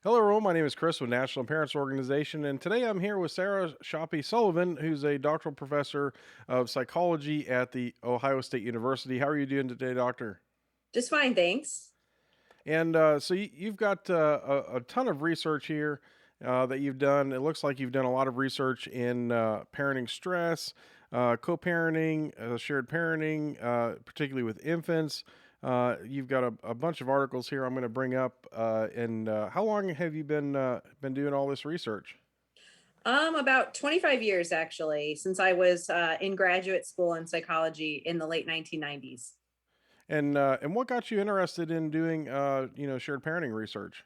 Hello, everyone. My name is Chris with National Parents Organization, and today I'm here with Sarah Schoppe-Sullivan, who's a doctoral professor of psychology at the Ohio State University. How are you doing today, Doctor? Just fine, thanks. And you've got a ton of research here that you've done. It looks like you've done a lot of research in parenting stress, co-parenting, shared parenting, particularly with infants. You've got a bunch of articles here I'm going to bring up. And How long have you been doing all this research? About 25 years actually, since I was in graduate school in psychology in the late 1990s. And what got you interested in doing shared parenting research?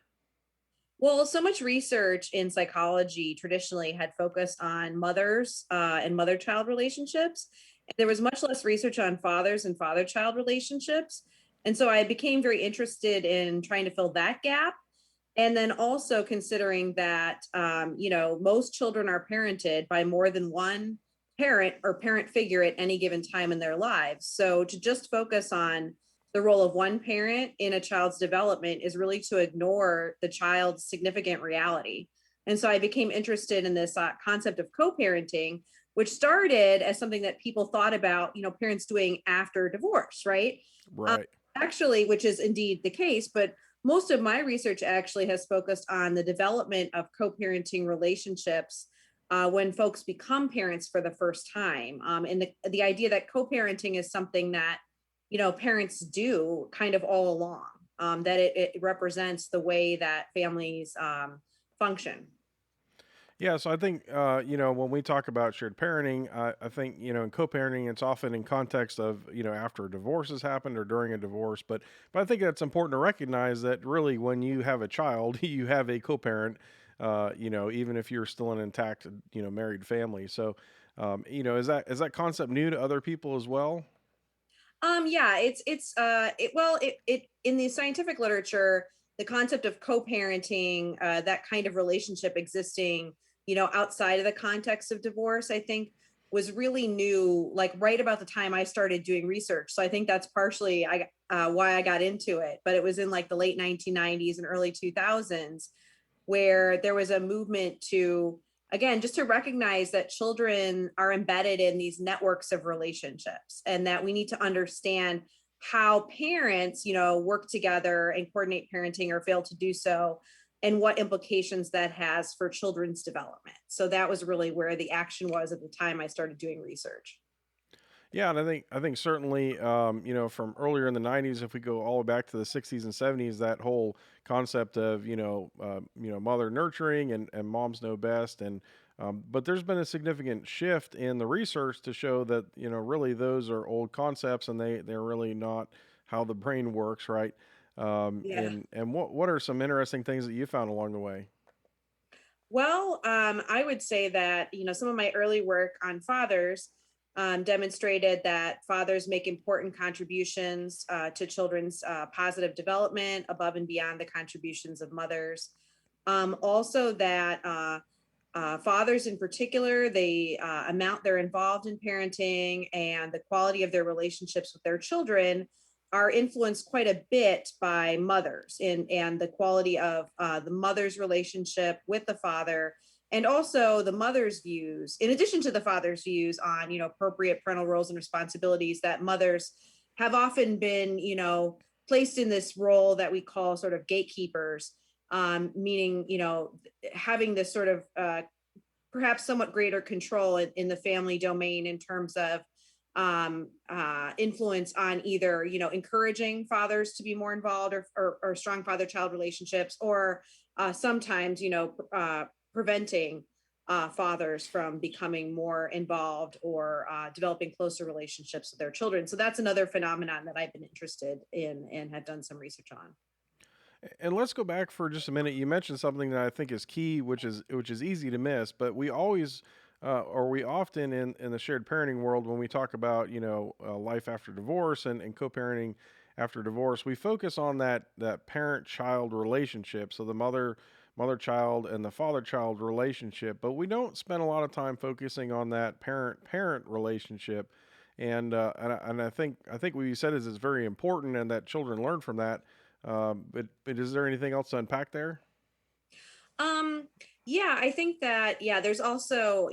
Well, so much research in psychology traditionally had focused on mothers and mother-child relationships. And there was much less research on fathers and father-child relationships. And so I became very interested in trying to fill that gap. And then also considering that, most children are parented by more than one parent or parent figure at any given time in their lives. So to just focus on the role of one parent in a child's development is really to ignore the child's significant reality. And so I became interested in this concept of co-parenting, which started as something that people thought about, parents doing after divorce, right? Um, Right. Actually, which is indeed the case, but most of my research actually has focused on the development of co-parenting relationships when folks become parents for the first time, and the idea that co-parenting is something that parents do kind of all along, that it represents the way that families function. Yeah, so I think when we talk about shared parenting, I think in co-parenting, it's often in context of after a divorce has happened or during a divorce. But I think it's important to recognize that really when you have a child, you have a co-parent. Even if you're still an intact married family. So is that concept new to other people as well? Yeah, it in the scientific literature, the concept of co-parenting, that kind of relationship existing, outside of the context of divorce, I think was really new, like right about the time I started doing research. So I think that's partially why I got into it. But it was in like the late 1990s and early 2000s where there was a movement to, again, just to recognize that children are embedded in these networks of relationships and that we need to understand how parents work together and coordinate parenting or fail to do so, and what implications that has for children's development. So that was really where the action was at the time I started doing research. Yeah, and I think certainly, from earlier in the '90s, if we go all the way back to the '60s and '70s, that whole concept of mother nurturing and moms know best, and but there's been a significant shift in the research to show that really those are old concepts and they're really not how the brain works, right? Yeah. And what are some interesting things that you found along the way? Well, I would say that, some of my early work on fathers demonstrated that fathers make important contributions to children's positive development above and beyond the contributions of mothers. Also, that fathers in particular, they amount they're involved in parenting and the quality of their relationships with their children are influenced quite a bit by mothers and the quality of the mother's relationship with the father, and also the mother's views in addition to the father's views on appropriate parental roles and responsibilities. That mothers have often been placed in this role that we call sort of gatekeepers, meaning having this sort of perhaps somewhat greater control in the family domain in terms of influence on either encouraging fathers to be more involved, or strong father-child relationships, or sometimes preventing fathers from becoming more involved or developing closer relationships with their children. So that's another phenomenon that I've been interested in and have done some research on. And let's go back for just a minute. You mentioned something that I think is key, which is easy to miss, but we always or we often in the shared parenting world when we talk about life after divorce and co-parenting after divorce, we focus on that parent-child relationship, so the mother-child and the father-child relationship, but we don't spend a lot of time focusing on that parent-parent relationship. And I think what you said is very important, and that children learn from that. But is there anything else to unpack there? Um, yeah, I think that, yeah, there's also,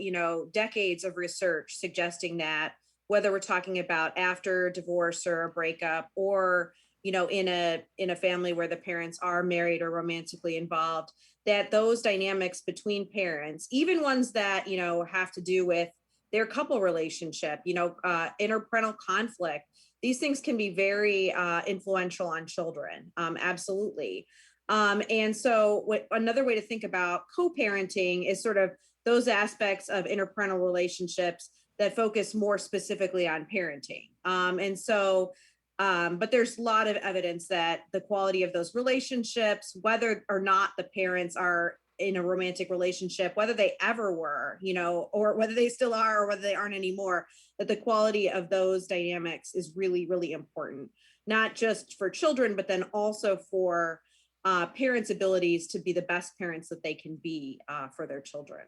decades of research suggesting that whether we're talking about after divorce or a breakup, or, in a family where the parents are married or romantically involved, that those dynamics between parents, even ones that, have to do with their couple relationship, interparental conflict, these things can be very influential on children. Absolutely. And so, another way to think about co parenting is sort of those aspects of interparental relationships that focus more specifically on parenting. But there's a lot of evidence that the quality of those relationships, whether or not the parents are in a romantic relationship, whether they ever were, or whether they still are, or whether they aren't anymore, that the quality of those dynamics is really, really important, not just for children, but then also for parents' abilities to be the best parents that they can be for their children.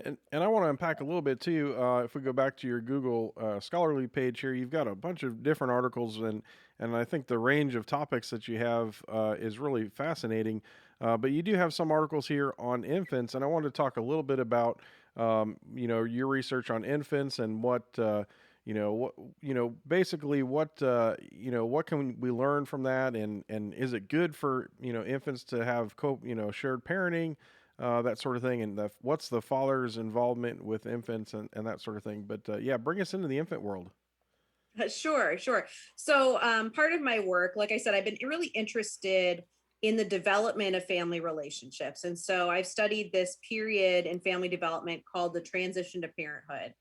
And I want to unpack a little bit too. If we go back to your Google scholarly page here, you've got a bunch of different articles, and I think the range of topics that you have is really fascinating. But you do have some articles here on infants, and I want to talk a little bit about your research on infants and what. What basically what can we learn from that, and is it good for infants to have shared parenting, that sort of thing, and what's the father's involvement with infants, and that sort of thing. But yeah, bring us into the infant world. Sure, sure. So, part of my work, like I said, I've been really interested in the development of family relationships. And so I've studied this period in family development called the transition to parenthood,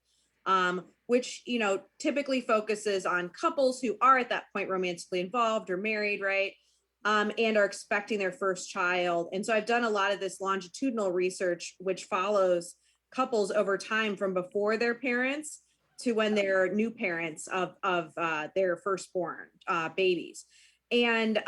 which, typically focuses on couples who are at that point romantically involved or married, right? And are expecting their first child. And so I've done a lot of this longitudinal research, which follows couples over time from before their parents to when they're new parents of their firstborn babies. And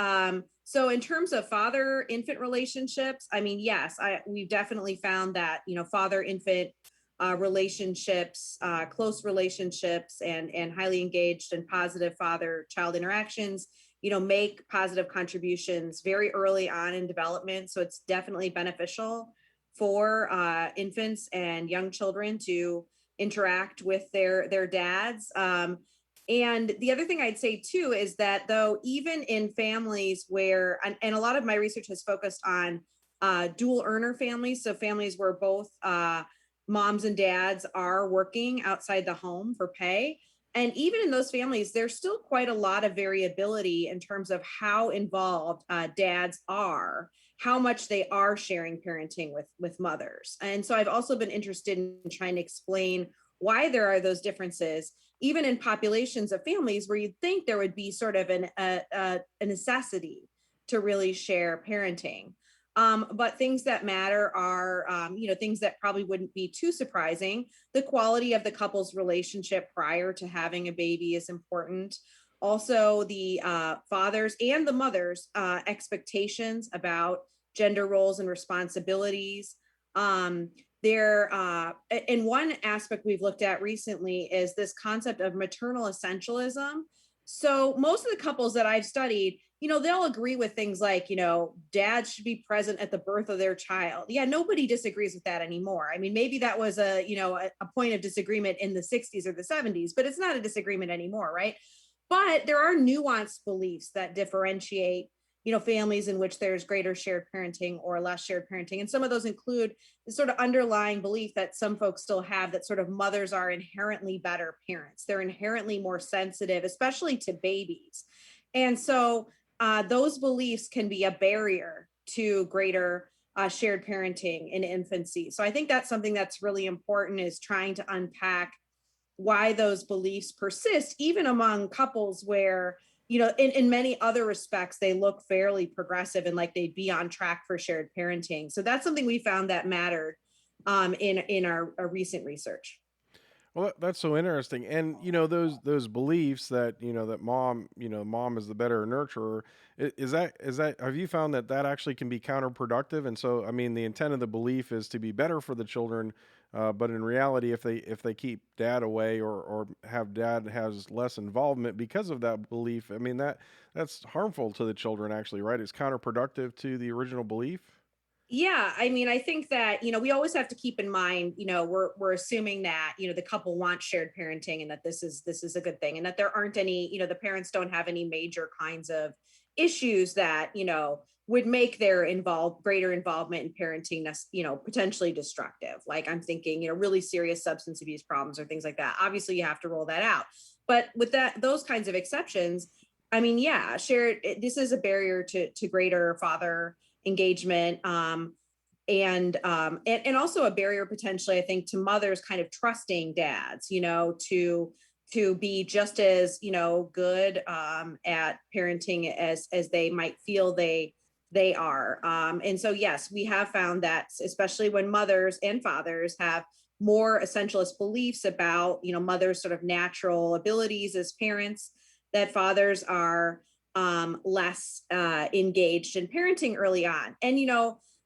so, in terms of father infant relationships, I mean, yes, we've definitely found that father infant relationships, close relationships, and highly engaged and positive father child interactions, make positive contributions very early on in development. So it's definitely beneficial for infants and young children to interact with their dads. And the other thing I'd say too is that, though, even in families where, and a lot of my research has focused on dual earner families, so families where both moms and dads are working outside the home for pay. And even in those families, there's still quite a lot of variability in terms of how involved dads are, how much they are sharing parenting with mothers. And so I've also been interested in trying to explain why there are those differences, even in populations of families where you'd think there would be sort of a necessity to really share parenting. But things that matter are, things that probably wouldn't be too surprising. The quality of the couple's relationship prior to having a baby is important. Also, the fathers and the mothers' expectations about gender roles and responsibilities. And one aspect we've looked at recently is this concept of maternal essentialism. So most of the couples that I've studied, they'll agree with things like, dad should be present at the birth of their child. Yeah, nobody disagrees with that anymore. I mean, maybe that was a point of disagreement in the 60s or the 70s, but it's not a disagreement anymore, right? But there are nuanced beliefs that differentiate, families in which there's greater shared parenting or less shared parenting. And some of those include the sort of underlying belief that some folks still have, that sort of mothers are inherently better parents. They're inherently more sensitive, especially to babies. And so those beliefs can be a barrier to greater shared parenting in infancy. So I think that's something that's really important, is trying to unpack why those beliefs persist, even among couples where, in many other respects, they look fairly progressive and like they'd be on track for shared parenting. So that's something we found that mattered in our recent research. Well, that's so interesting. And those beliefs that mom is the better nurturer. Is that have you found that that actually can be counterproductive? And so, I mean, the intent of the belief is to be better for the children, but in reality, if they keep dad away, or have dad has less involvement because of that belief, I mean, that's harmful to the children actually, right? It's counterproductive to the original belief. Yeah, I mean, I think that, we always have to keep in mind, we're assuming that, the couple wants shared parenting and that this is a good thing and that there aren't any, the parents don't have any major kinds of issues that, would make their greater involvement in parenting, potentially destructive. Like I'm thinking, really serious substance abuse problems or things like that. Obviously, you have to roll that out. But with those kinds of exceptions, I mean, yeah, this is a barrier to greater father engagement, and also a barrier potentially, I think, to mothers kind of trusting dads, to be just as, good, at parenting as they might feel they are. And so yes, we have found that especially when mothers and fathers have more essentialist beliefs about, mothers sort of natural abilities as parents, that fathers are, less, engaged in parenting early on. And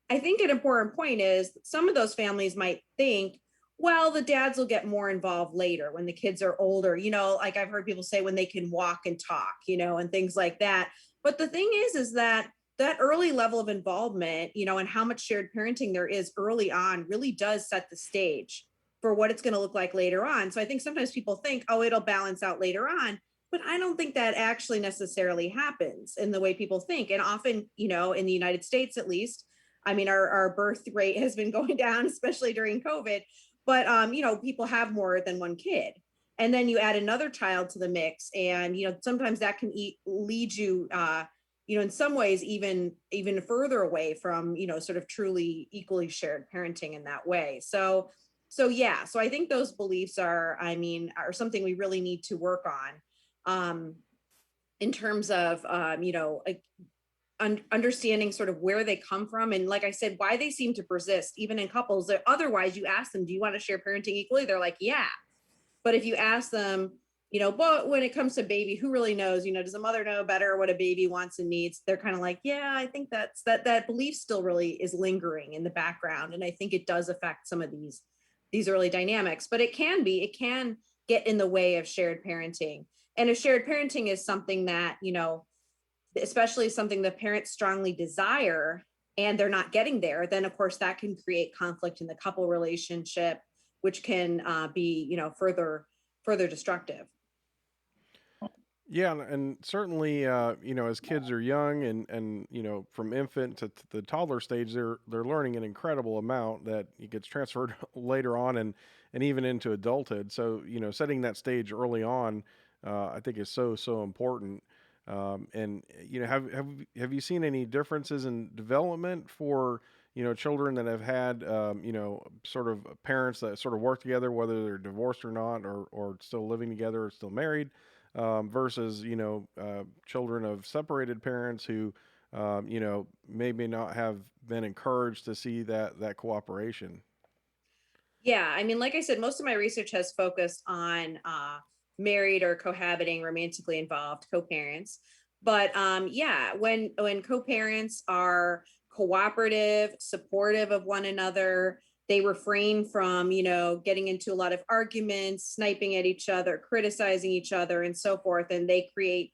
I think an important point is some of those families might think, well, the dads will get more involved later when the kids are older, like I've heard people say when they can walk and talk, and things like that. But the thing is that early level of involvement, and how much shared parenting there is early on really does set the stage for what it's going to look like later on. So I think sometimes people think, oh, it'll balance out later on. But I don't think that actually necessarily happens in the way people think. And often, in the United States at least, I mean, our birth rate has been going down, especially during COVID. But people have more than one kid, and then you add another child to the mix, and sometimes that can lead you, in some ways, even further away from sort of truly equally shared parenting in that way. So yeah, so I think those beliefs are, I mean, are something we really need to work on, in terms of, understanding sort of where they come from, and like I said, why they seem to persist even in couples that otherwise you ask them, do you want to share parenting equally, they're like, yeah. But if you ask them, but when it comes to baby, who really knows, does a mother know better what a baby wants and needs, they're kind of like, yeah, I think that belief still really is lingering in the background, and I think it does affect some of these early dynamics. But it can get in the way of shared parenting. And if shared parenting is something that, especially something the parents strongly desire and they're not getting there, then of course that can create conflict in the couple relationship, which can, be, further destructive. Yeah, and certainly, as kids are young and from infant to the toddler stage, they're learning an incredible amount that it gets transferred later on and even into adulthood. So setting that stage early on, I think is so important. And have you seen any differences in development for children that have had sort of parents that sort of work together, whether they're divorced or not, or still living together or still married? Versus children of separated parents who maybe not have been encouraged to see that cooperation. Yeah, I mean, like I said, most of my research has focused on, married or cohabiting, romantically involved co-parents. But yeah, when co-parents are cooperative, supportive of one another, they refrain from, getting into a lot of arguments, sniping at each other, criticizing each other, and so forth, and they create,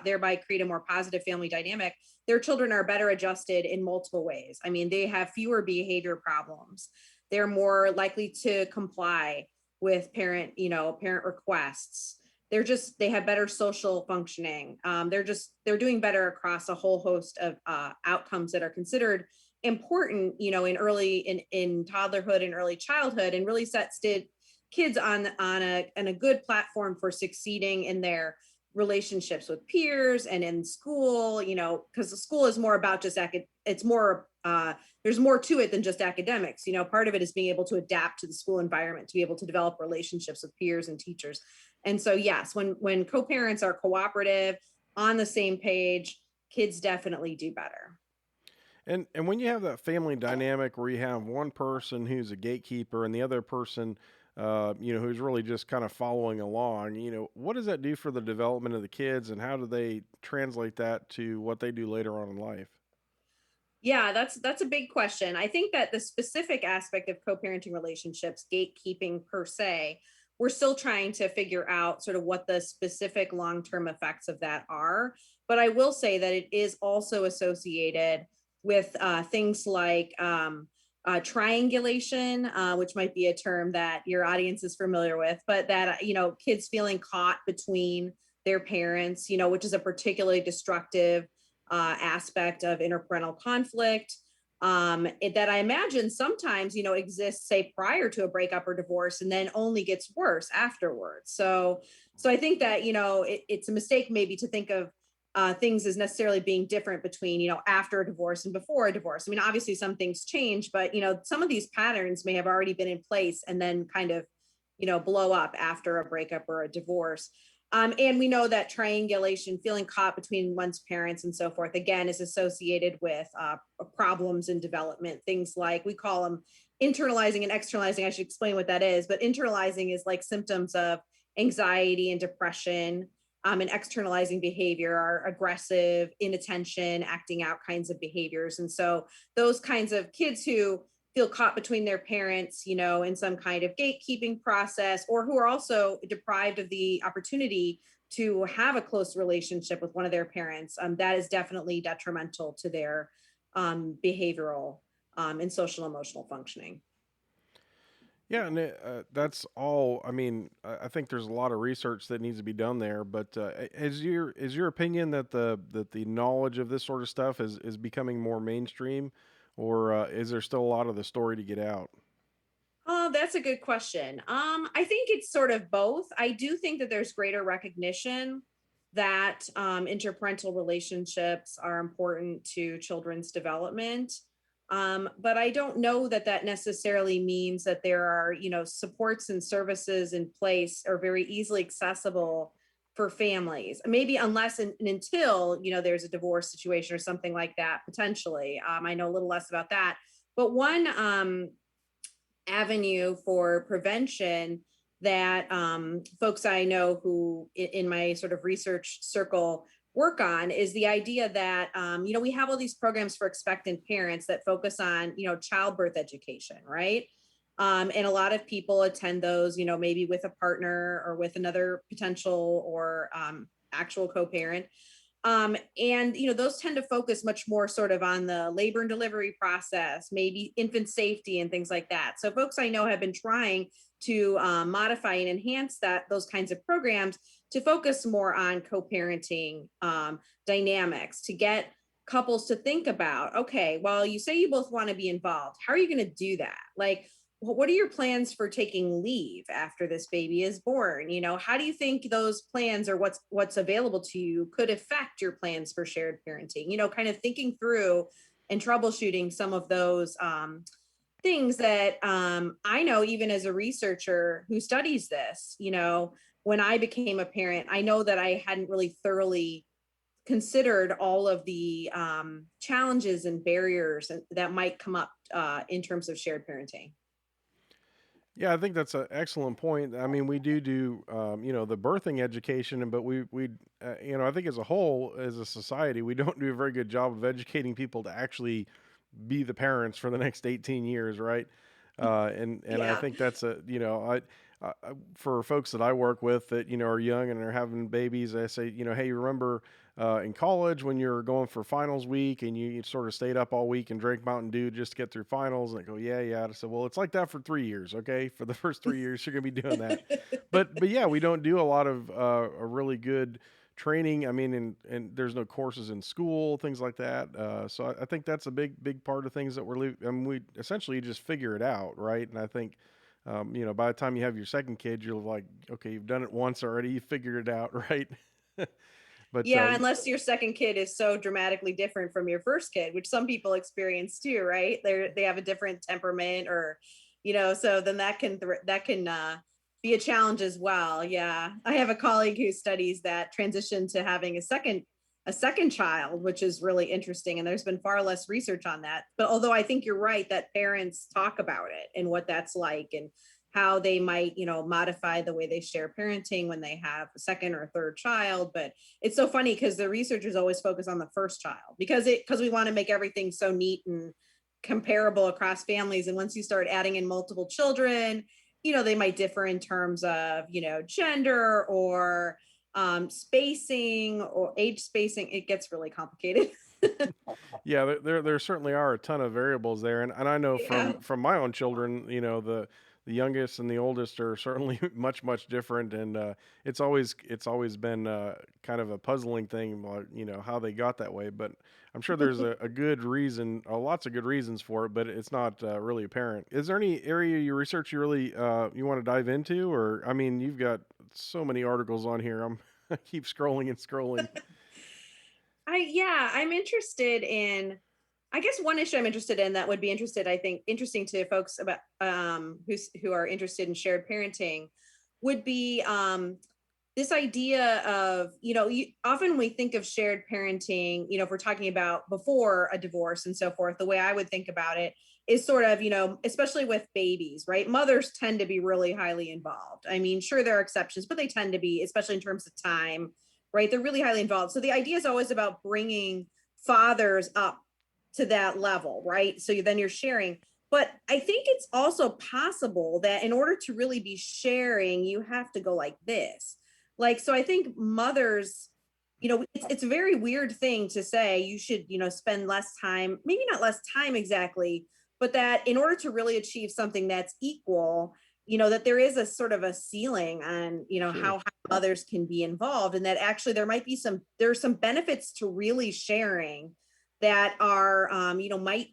thereby create a more positive family dynamic. Their children are better adjusted in multiple ways. I mean, they have fewer behavior problems, they're more likely to comply with parent requests. They have better social functioning. They're doing better across a whole host of, outcomes that are considered important, in toddlerhood and early childhood, and really sets kids on a good platform for succeeding in their relationships with peers and in school, because the school is more about just it's more, there's more to it than just academics. Part of it is being able to adapt to the school environment, to be able to develop relationships with peers and teachers. And so yes, when co-parents are cooperative, on the same page, kids definitely do better. And when you have that family dynamic where you have one person who's a gatekeeper and the other person, who's really just kind of following along, what does that do for the development of the kids, and how do they translate that to what they do later on in life? Yeah, that's a big question. I think that the specific aspect of co-parenting relationships, gatekeeping per se, we're still trying to figure out sort of what the specific long-term effects of that are. But I will say that it is also associated with things like triangulation, which might be a term that your audience is familiar with, but that, kids feeling caught between their parents, which is a particularly destructive aspect of interparental conflict. That I imagine sometimes, exists, say, prior to a breakup or divorce, and then only gets worse afterwards. So I think that, it's a mistake maybe to think of things as necessarily being different between, after a divorce and before a divorce. I mean, obviously some things change, but, some of these patterns may have already been in place and then kind of, blow up after a breakup or a divorce. And we know that triangulation, feeling caught between one's parents and so forth, again, is associated with problems in development. Things like, we call them internalizing and externalizing. I should explain what that is, but internalizing is like symptoms of anxiety and depression, and externalizing behavior are aggressive, inattention, acting out kinds of behaviors. And so those kinds of kids who feel caught between their parents, in some kind of gatekeeping process, or who are also deprived of the opportunity to have a close relationship with one of their parents, that is definitely detrimental to their behavioral and social emotional functioning. Yeah, and that's all. I mean, I think there's a lot of research that needs to be done there. But is your opinion that the knowledge of this sort of stuff is becoming more mainstream, or is there still a lot of the story to get out? Oh, that's a good question. I think it's sort of both. I do think that there's greater recognition that interparental relationships are important to children's development. But I don't know that that necessarily means that there are, supports and services in place or very easily accessible for families. Maybe unless and until, there's a divorce situation or something like that, potentially. I know a little less about that. But one avenue for prevention that folks I know who in my sort of research circle work on is the idea that we have all these programs for expectant parents that focus on childbirth education, right? And a lot of people attend those, maybe with a partner or with another potential or actual co-parent. And those tend to focus much more sort of on the labor and delivery process, maybe infant safety and things like that. So folks I know have been trying to modify and enhance those kinds of programs to focus more on co-parenting dynamics, to get couples to think about, okay, well, you say you both want to be involved. How are you going to do that? Like, what are your plans for taking leave after this baby is born? How do you think those plans or what's available to you could affect your plans for shared parenting? Kind of thinking through and troubleshooting some of those things that I know, even as a researcher who studies this. When I became a parent, I know that I hadn't really thoroughly considered all of the challenges and barriers that might come up in terms of shared parenting. Yeah, I think that's an excellent point. I mean, we do the birthing education, but I think as a whole, as a society, we don't do a very good job of educating people to actually be the parents for the next 18 years, right? And I Yeah. think that's for folks that I work with that are young and are having babies, I say, hey, remember in college when you're going for finals week and you sort of stayed up all week and drank Mountain Dew just to get through finals, and I go, yeah, yeah. I said, well, it's like that for 3 years, okay? For the first 3 years, you're gonna be doing that, but yeah, we don't do a lot of a really good training. I mean, and there's no courses in school, things like that. So I think that's a big part of things that I mean, we essentially just figure it out, right? And I think, by the time you have your second kid, you're like, okay, you've done it once already, you figured it out, right? But Yeah, unless your second kid is so dramatically different from your first kid, which some people experience too, right? They have a different temperament, or so then that can be a challenge as well. Yeah, I have a colleague who studies that transition to having a second child, which is really interesting. And there's been far less research on that. But although I think you're right that parents talk about it and what that's like and how they might, modify the way they share parenting when they have a second or third child. But it's so funny because the researchers always focus on the first child because we want to make everything so neat and comparable across families. And once you start adding in multiple children, they might differ in terms of, gender or spacing or age spacing. It gets really complicated. Yeah, there certainly are a ton of variables there, and I know Yeah. from my own children, the youngest and the oldest are certainly much different, and it's always been kind of a puzzling thing, like, how they got that way. But I'm sure there's a good reason, lots of good reasons for it, but it's not really apparent. Is there any area of your research you really you want to dive into, or I mean, you've got so many articles on here. I keep scrolling and scrolling. I'm interested in, I guess one issue I'm interested in that would be I think interesting to folks about who are interested in shared parenting would be this idea of, often we think of shared parenting, if we're talking about before a divorce and so forth, the way I would think about it is sort of, especially with babies, right? Mothers tend to be really highly involved. I mean, sure, there are exceptions, but they tend to be, especially in terms of time, right? They're really highly involved. So the idea is always about bringing fathers up to that level, right? So then you're sharing. But I think it's also possible that in order to really be sharing, you have to go like this. Like, so I think mothers, it's a very weird thing to say you should, spend less time, maybe not less time exactly, but that in order to really achieve something that's equal, that there is a sort of a ceiling on, Sure. how others can be involved, and that actually there's some benefits to really sharing that are, might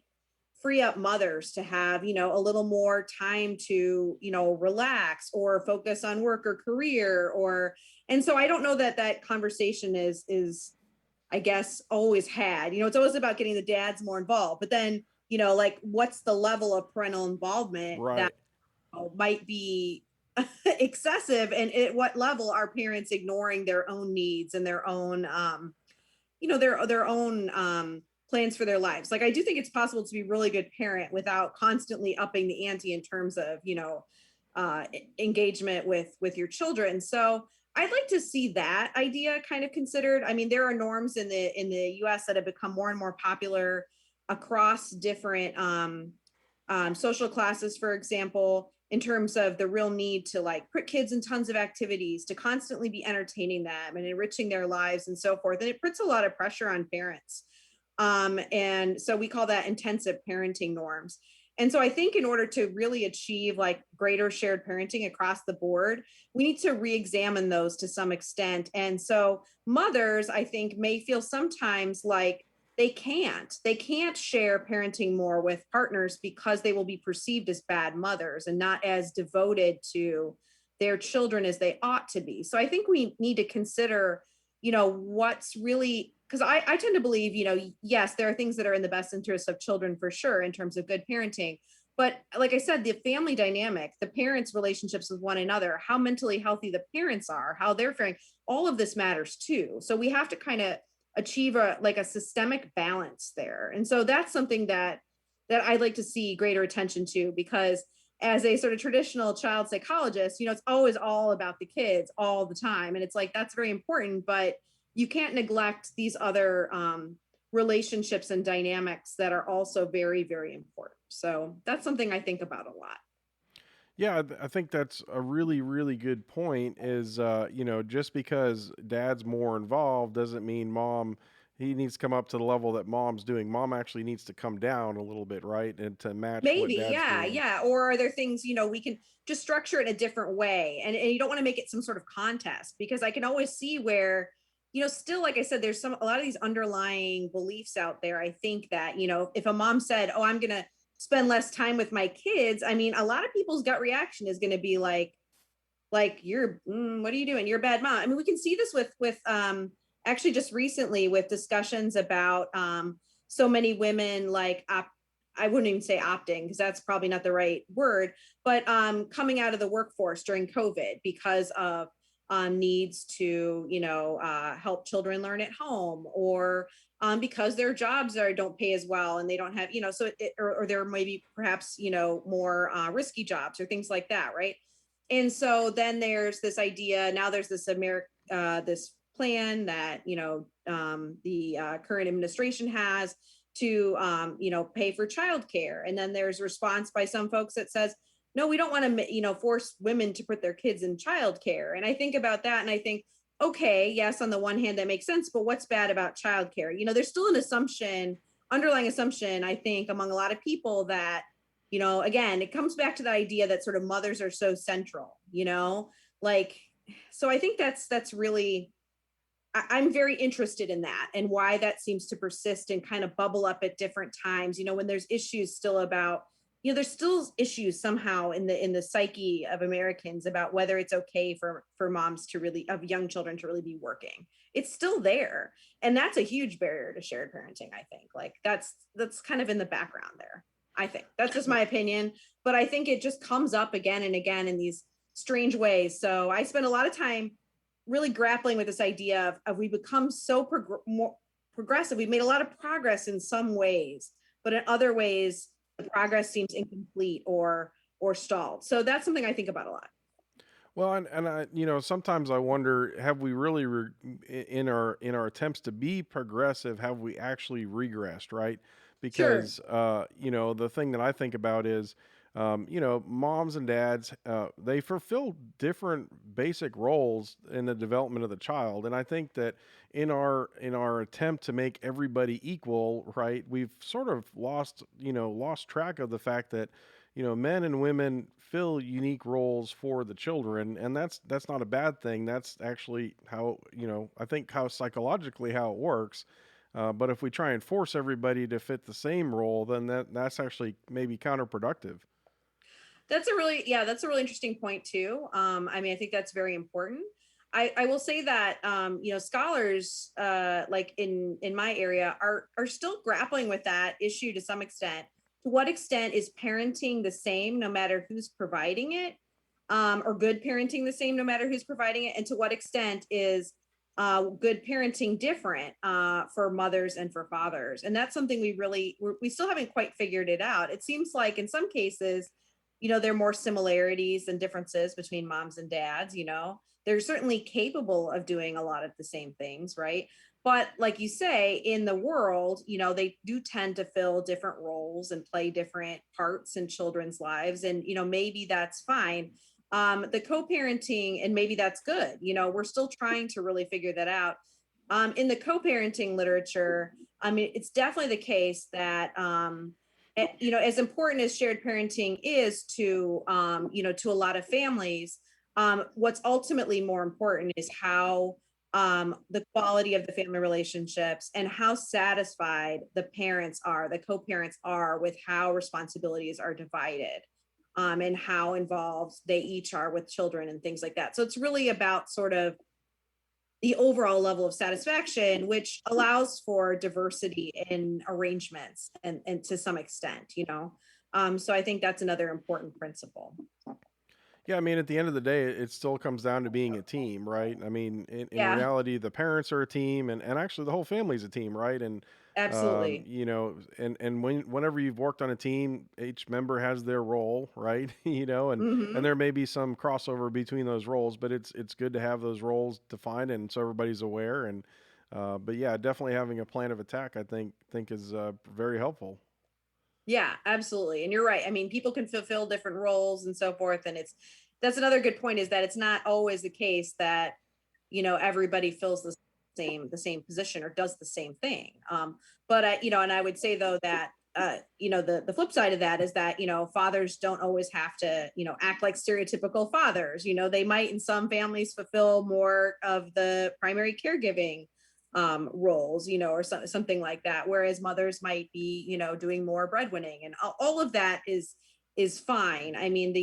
free up mothers to have, a little more time to, relax or focus on work or career, or, and so I don't know that that conversation is I guess always had, it's always about getting the dads more involved, but then, like what's the level of parental involvement that Right. might be excessive, and at what level are parents ignoring their own needs and their own their own plans for their lives. Like I do think it's possible to be a really good parent without constantly upping the ante in terms of engagement with your children. So I'd like to see that idea kind of considered. I mean, there are norms in the US that have become more and more popular across different social classes, for example, in terms of the real need to like put kids in tons of activities, to constantly be entertaining them and enriching their lives and so forth. And it puts a lot of pressure on parents. And so we call that intensive parenting norms. And so I think in order to really achieve like greater shared parenting across the board, we need to re-examine those to some extent. And so mothers, I think, may feel sometimes like they can't share parenting more with partners because they will be perceived as bad mothers and not as devoted to their children as they ought to be. So I think we need to consider, what's really, because I tend to believe, yes, there are things that are in the best interest of children for sure in terms of good parenting. But like I said, the family dynamic, the parents' relationships with one another, how mentally healthy the parents are, how they're faring, all of this matters too. So we have to kind of achieve a systemic balance there. And so that's something that I'd like to see greater attention to, because as a sort of traditional child psychologist, it's always all about the kids all the time. And it's like, that's very important, but you can't neglect these other relationships and dynamics that are also very, very important. So that's something I think about a lot. Yeah, I think that's a really good point. Is just because dad's more involved doesn't mean mom he needs to come up to the level that mom's doing. Mom actually needs to come down a little bit, right, and to match what Maybe, dad's yeah, doing. yeah. Or are there things, we can just structure it a different way? And you don't want to make it some sort of contest, because I can always see where, still, like I said, there's a lot of these underlying beliefs out there. I think that, if a mom said, oh, I'm going to spend less time with my kids, I mean, a lot of people's gut reaction is going to be like you're what are you doing, you're a bad mom. I mean, we can see this with actually just recently with discussions about so many women like I wouldn't even say opting, because that's probably not the right word, but coming out of the workforce during COVID because of needs to help children learn at home, or because their jobs don't pay as well and they don't have, or there may be perhaps more risky jobs or things like that, right? And so then there's this idea, now there's this plan that the current administration has to pay for childcare. And then there's response by some folks that says, no, we don't want to force women to put their kids in childcare. And I think about that and I think, okay, yes, on the one hand, that makes sense, but what's bad about childcare? There's still an assumption, underlying assumption, I think, among a lot of people that, again, it comes back to the idea that sort of mothers are so central, like, so I think that's really, I'm very interested in that and why that seems to persist and kind of bubble up at different times. When there's issues still about, there's still issues somehow in the psyche of Americans about whether it's okay for moms to really, of young children to really be working. It's still there, and that's a huge barrier to shared parenting. I think like that's kind of in the background there. I think that's just my opinion, but I think it just comes up again and again in these strange ways. So I spend a lot of time really grappling with this idea of we become so more progressive. We've made a lot of progress in some ways, but in other ways, the progress seems incomplete or stalled. So that's something I think about a lot. Well, and I, sometimes I wonder, have we really, in our attempts to be progressive, have we actually regressed, right? Sure. Because, the thing that I think about is, moms and dads, they fulfill different basic roles in the development of the child, and I think that in our attempt to make everybody equal, right, we've sort of lost track of the fact that men and women fill unique roles for the children, and that's not a bad thing. That's actually how I think how psychologically how it works. But if we try and force everybody to fit the same role, then that's actually maybe counterproductive. That's a really interesting point too. I mean, I think that's very important. I will say that scholars like in my area are still grappling with that issue to some extent. To what extent is parenting the same no matter who's providing it, or good parenting the same no matter who's providing it, and to what extent is good parenting different for mothers and for fathers? And that's something we still haven't quite figured it out. It seems like in some cases there are more similarities than differences between moms and dads. They're certainly capable of doing a lot of the same things, right? But like you say, in the world, they do tend to fill different roles and play different parts in children's lives. And, maybe that's fine. The co-parenting, and maybe that's good. We're still trying to really figure that out. In the co-parenting literature, I mean, it's definitely the case that as important as shared parenting is to to a lot of families, what's ultimately more important is how the quality of the family relationships and how satisfied the co-parents are with how responsibilities are divided, and how involved they each are with children and things like that. So it's really about sort of the overall level of satisfaction, which allows for diversity in arrangements and to some extent. So I think that's another important principle. Yeah, I mean, at the end of the day, it still comes down to being a team, right? I mean, in Yeah, reality, the parents are a team, and actually the whole family's a team, right? And absolutely. whenever you've worked on a team, each member has their role, right? And Hmm. there may be some crossover between those roles, but it's good to have those roles defined, and so everybody's aware. And but yeah, definitely having a plan of attack, I think is very helpful. Yeah, absolutely. And you're right. I mean, people can fulfill different roles and so forth. And that's another good point, is that it's not always the case that, everybody fills the same position or does the same thing. But and I would say though that, the flip side of that is that, fathers don't always have to, act like stereotypical fathers. They might in some families fulfill more of the primary caregiving roles, or something like that. Whereas mothers might be, doing more breadwinning, and all of that is fine. I mean,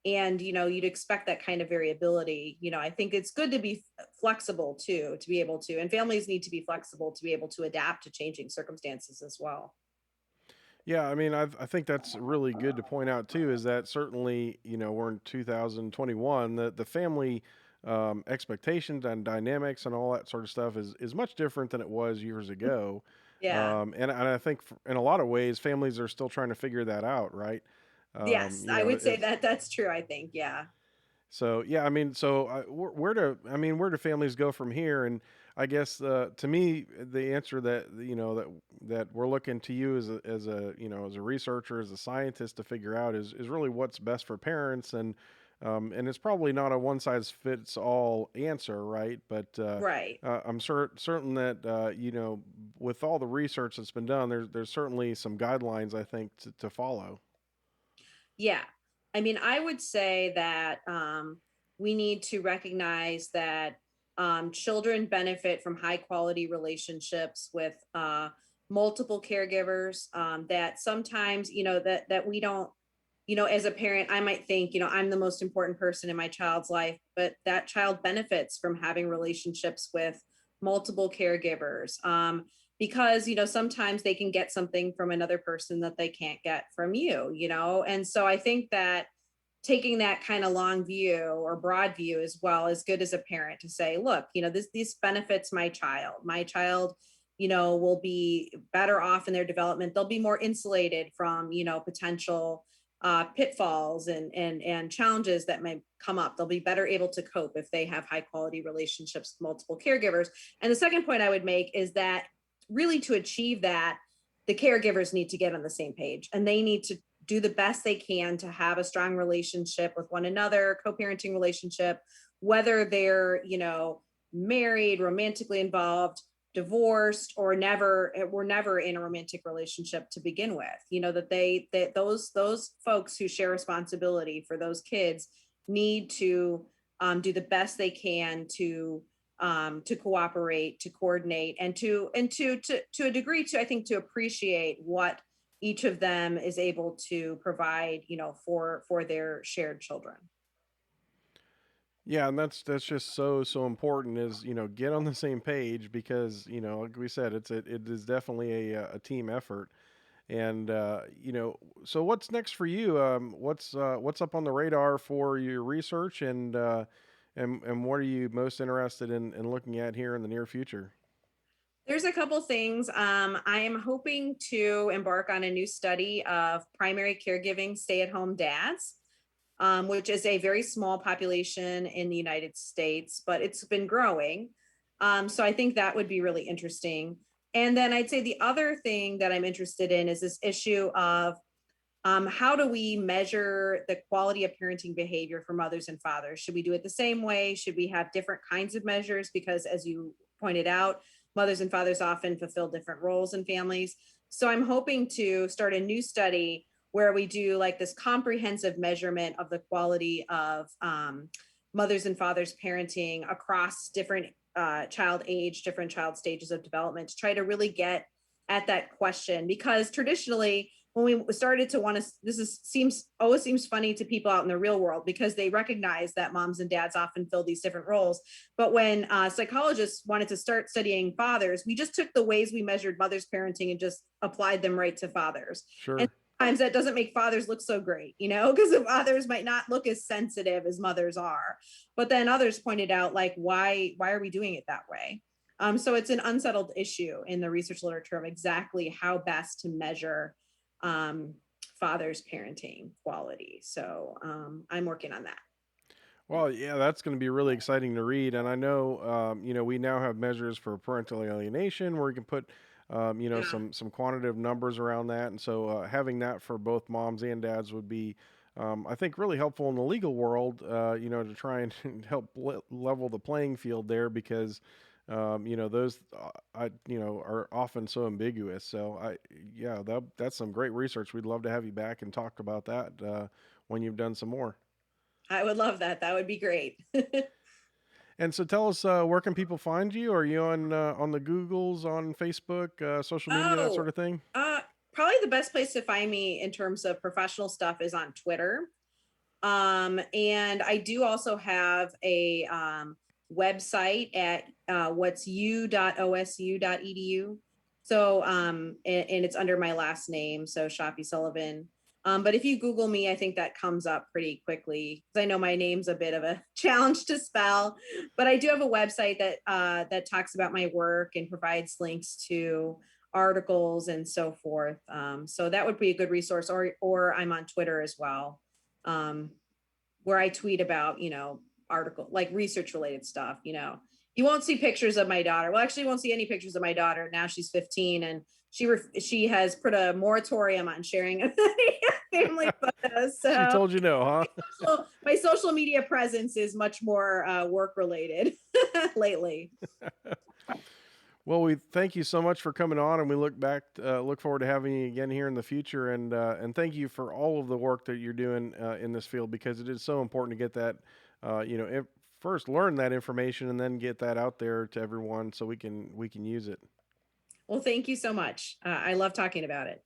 and you'd expect that kind of variability. I think it's good to be flexible too, to be able to, and families need to be flexible to be able to adapt to changing circumstances as well. Yeah, I mean, I think that's really good to point out too. Is that certainly we're in 2021. The family expectations and dynamics and all that sort of stuff is much different than it was years ago. Yeah. And I think in a lot of ways, families are still trying to figure that out, right? Yes, I would say It's that that's true. I think, yeah. so yeah, I mean, so where do families go from here? And I guess to me, the answer that we're looking to you as a researcher, as a scientist to figure out is really what's best for parents. And And it's probably not a one size fits all answer, right? But Right. I'm certain that with all the research that's been done, there's certainly some guidelines I think to follow. Yeah. I mean, I would say that we need to recognize that children benefit from high quality relationships with multiple caregivers. That sometimes, that we don't, as a parent, I might think, I'm the most important person in my child's life, but that child benefits from having relationships with multiple caregivers. Because sometimes they can get something from another person that they can't get from you. And so I think that taking that kind of long view or broad view as well is good as a parent to say, look, this benefits my child will be better off in their development. They'll be more insulated from potential pitfalls and challenges that may come up. They'll be better able to cope if they have high quality relationships with multiple caregivers. And the second point I would make is that really to achieve that, the caregivers need to get on the same page, and they need to do the best they can to have a strong relationship with one another, co-parenting relationship, whether they're married, romantically involved, divorced, or were never in a romantic relationship to begin with. That those folks who share responsibility for those kids need to do the best they can to cooperate, to coordinate, and to a degree, to I think, to appreciate what each of them is able to provide, for their shared children. Yeah, and that's just so important is get on the same page because like we said it is definitely a team effort. And so what's next for you? What's up on the radar for your research, and what are you most interested in looking at here in the near future? There's a couple things. I am hoping to embark on a new study of primary caregiving stay-at-home dads, which is a very small population in the United States, but it's been growing. So I think that would be really interesting. And then I'd say the other thing that I'm interested in is this issue of how do we measure the quality of parenting behavior for mothers and fathers? Should we do it the same way? Should we have different kinds of measures? Because as you pointed out, mothers and fathers often fulfill different roles in families. So I'm hoping to start a new study where we do like this comprehensive measurement of the quality of mothers and fathers parenting across different child age, different child stages of development, to try to really get at that question. Because traditionally, when we started to want to, seems always seems funny to people out in the real world because they recognize that moms and dads often fill these different roles. But when psychologists wanted to start studying fathers, we just took the ways we measured mothers parenting and just applied them right to fathers. And Sure. sometimes that doesn't make fathers look so great, because the fathers might not look as sensitive as mothers are. But then others pointed out, like, why are we doing it that way? So it's an unsettled issue in the research literature of exactly how best to measure um, father's parenting quality. So I'm working on that. Well, yeah, that's going to be really exciting to read. And I know, we now have measures for parental alienation where you can put, Yeah. some quantitative numbers around that. And so having that for both moms and dads would be, I think, really helpful in the legal world, to try and help level the playing field there because, those are often so ambiguous. So yeah, that's some great research. We'd love to have you back and talk about that when you've done some more. I would love that. That would be great. And so tell us, where can people find you? Are you on the Googles, on Facebook, social media, that Oh, sort of thing? uh, probably the best place to find me in terms of professional stuff is on Twitter. And I do also have a website at what's u.osu.edu. So, and it's under my last name, so Schoppe-Sullivan. But if you Google me, I think that comes up pretty quickly because I know my name's a bit of a challenge to spell. But I do have a website that talks about my work and provides links to articles and so forth. So that would be a good resource. Or I'm on Twitter as well, um, where I tweet about, article like research related stuff. You won't see pictures of my daughter. Well, actually, you won't see any pictures of my daughter. Now she's 15, and she has put a moratorium on sharing family photos. She So told you no, huh? my social media presence is much more work related lately. Well, we thank you so much for coming on, and we look forward to having you again here in the future. And thank you for all of the work that you're doing in this field because it is so important to get that, first learn that information and then get that out there to everyone so we can use it. Well, thank you so much. I love talking about it.